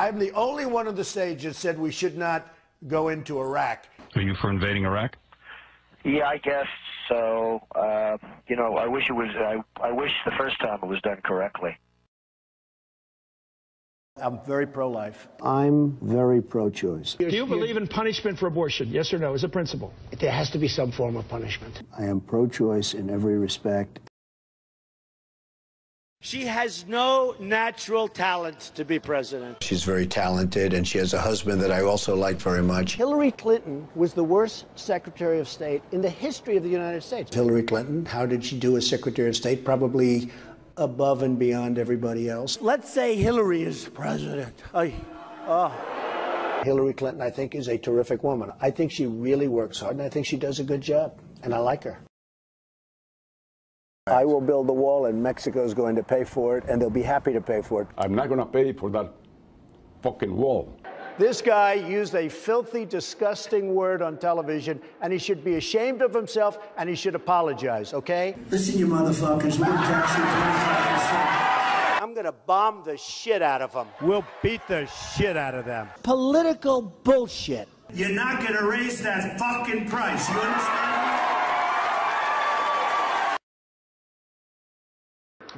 I'm the only one on the stage that said we should not go into Iraq. Are you for invading Iraq? Yeah, I guess so. You know, I wish it was. I wish the first time it was done correctly. I'm very pro-life. I'm very pro-choice. Do you believe in punishment for abortion? Yes or no, as a principle? There has to be some form of punishment. I am pro-choice in every respect. She has no natural talent to be president. She's very talented, and she has a husband that I also like very much. Hillary Clinton was the worst Secretary of State in the history of the United States. Hillary Clinton, how did she do as Secretary of State? Probably above and beyond everybody else. Let's say Hillary is president. Hillary Clinton, I think, is a terrific woman. I think she really works hard, and I think she does a good job, and I like her. I will build the wall, and Mexico's going to pay for it, and they'll be happy to pay for it. I'm not going to pay for that fucking wall. This guy used a filthy, disgusting word on television, and he should be ashamed of himself, and he should apologize, okay? Listen, you motherfuckers, we're taxing 25%. I'm gonna bomb the shit out of them. We'll beat the shit out of them. Political bullshit. You're not gonna raise that fucking price, you understand?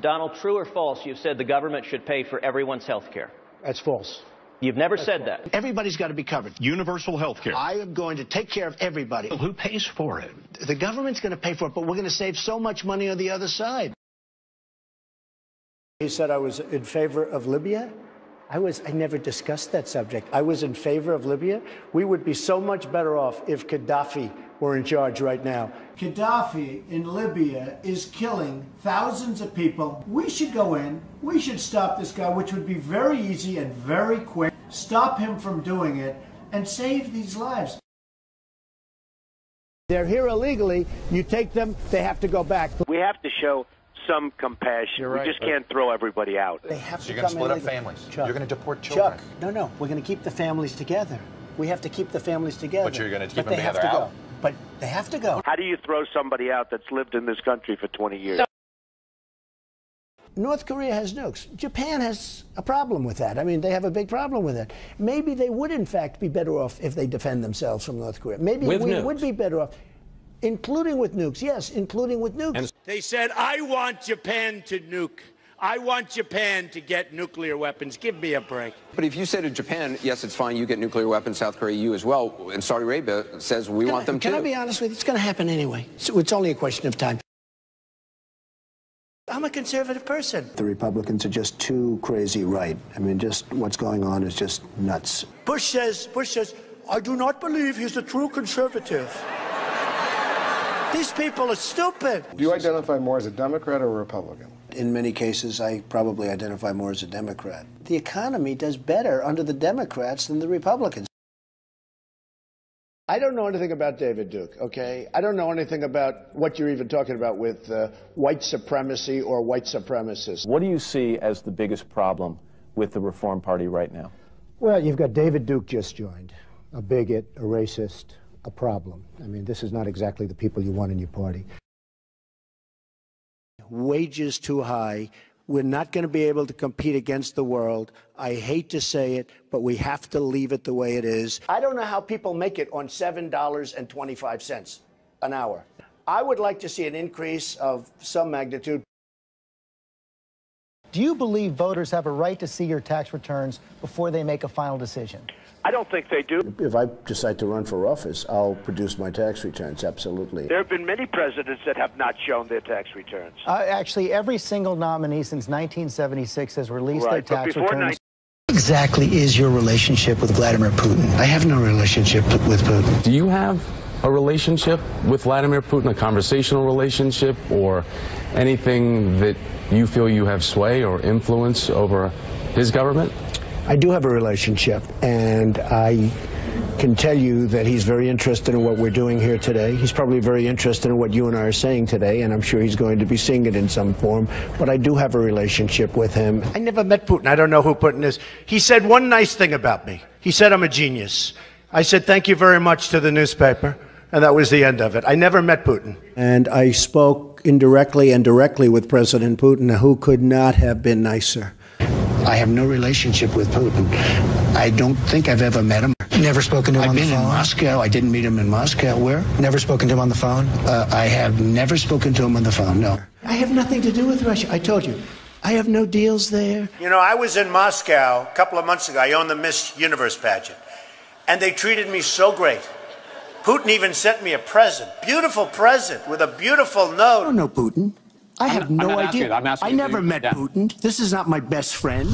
Donald, true or false, you've said the government should pay for everyone's health care? That's false. You've never said that. Everybody's got to be covered. Universal health care. I am going to take care of everybody. Who pays for it? The government's going to pay for it, but we're going to save so much money on the other side. He said I was in favor of Libya. I never discussed that subject. I was in favor of Libya. We would be so much better off if Gaddafi were in charge right now. Gaddafi in Libya is killing thousands of people. We should go in. We should stop this guy, which would be very easy and very quick. Stop him from doing it and save these lives. They're here illegally. You take them, they have to go back. We have to show some compassion. Right, we just can't throw everybody out. They have So to you're going to split up illegally. families. Chuck, You're going to deport children. Chuck, no, we're going to keep the families together. We have to keep the families together. But you're going to keep But them they have together to out. go. But they have to go. How do you throw somebody out that's lived in this country for 20 years? North Korea has nukes. Japan has a problem with that. I mean, they have a big problem with it. Maybe they would, in fact, be better off if they defend themselves from North Korea. Maybe we would be better off, including with nukes. Yes, including with nukes. They said, I want Japan to nuke. I want Japan to get nuclear weapons. Give me a break. But if you say to Japan, yes, it's fine, you get nuclear weapons, South Korea, you as well, and Saudi Arabia says we want them too. Can I be honest with you? It's going to happen anyway. So it's only a question of time. I'm a conservative person. The Republicans are just too crazy right. I mean, just what's going on is just nuts. Bush says, I do not believe he's a true conservative. These people are stupid. Do you identify more as a Democrat or a Republican? In many cases, I probably identify more as a Democrat. The economy does better under the Democrats than the Republicans. I don't know anything about David Duke, okay? I don't know anything about what you're even talking about with white supremacy or white supremacists. What do you see as the biggest problem with the Reform Party right now? Well, you've got David Duke just joined, a bigot, a racist, a problem. I mean, this is not exactly the people you want in your party. Wages too high. We're not going to be able to compete against the world. I hate to say it, but we have to leave it the way it is. I don't know how people make it on $7.25 an hour. I would like to see an increase of some magnitude. Do you believe voters have a right to see your tax returns before they make a final decision? I don't think they do. If I decide to run for office, I'll produce my tax returns, absolutely. There have been many presidents that have not shown their tax returns. Actually, every single nominee since 1976 has released their tax returns. What exactly is your relationship with Vladimir Putin? I have no relationship with Putin. Do you have a relationship with Vladimir Putin, a conversational relationship, or anything that you feel you have sway or influence over his government? I do have a relationship, and I can tell you that he's very interested in what we're doing here today. He's probably very interested in what you and I are saying today, and I'm sure he's going to be seeing it in some form, but I do have a relationship with him. I never met Putin. I don't know who Putin is. He said one nice thing about me. He said I'm a genius. I said thank you very much to the newspaper, and that was the end of it. I never met Putin. And I spoke indirectly and directly with President Putin, who could not have been nicer. I have no relationship with Putin. I don't think I've ever met him. Never spoken to him on the phone? I've been in Moscow. I didn't meet him in Moscow. Where? Never spoken to him on the phone? I have never spoken to him on the phone, no. I have nothing to do with Russia. I told you. I have no deals there. You know, I was in Moscow a couple of months ago. I owned the Miss Universe pageant. And they treated me so great. Putin even sent me a present. Beautiful present with a beautiful note. I don't know Putin. I have no idea. I'm asking I never met Putin. This is not my best friend.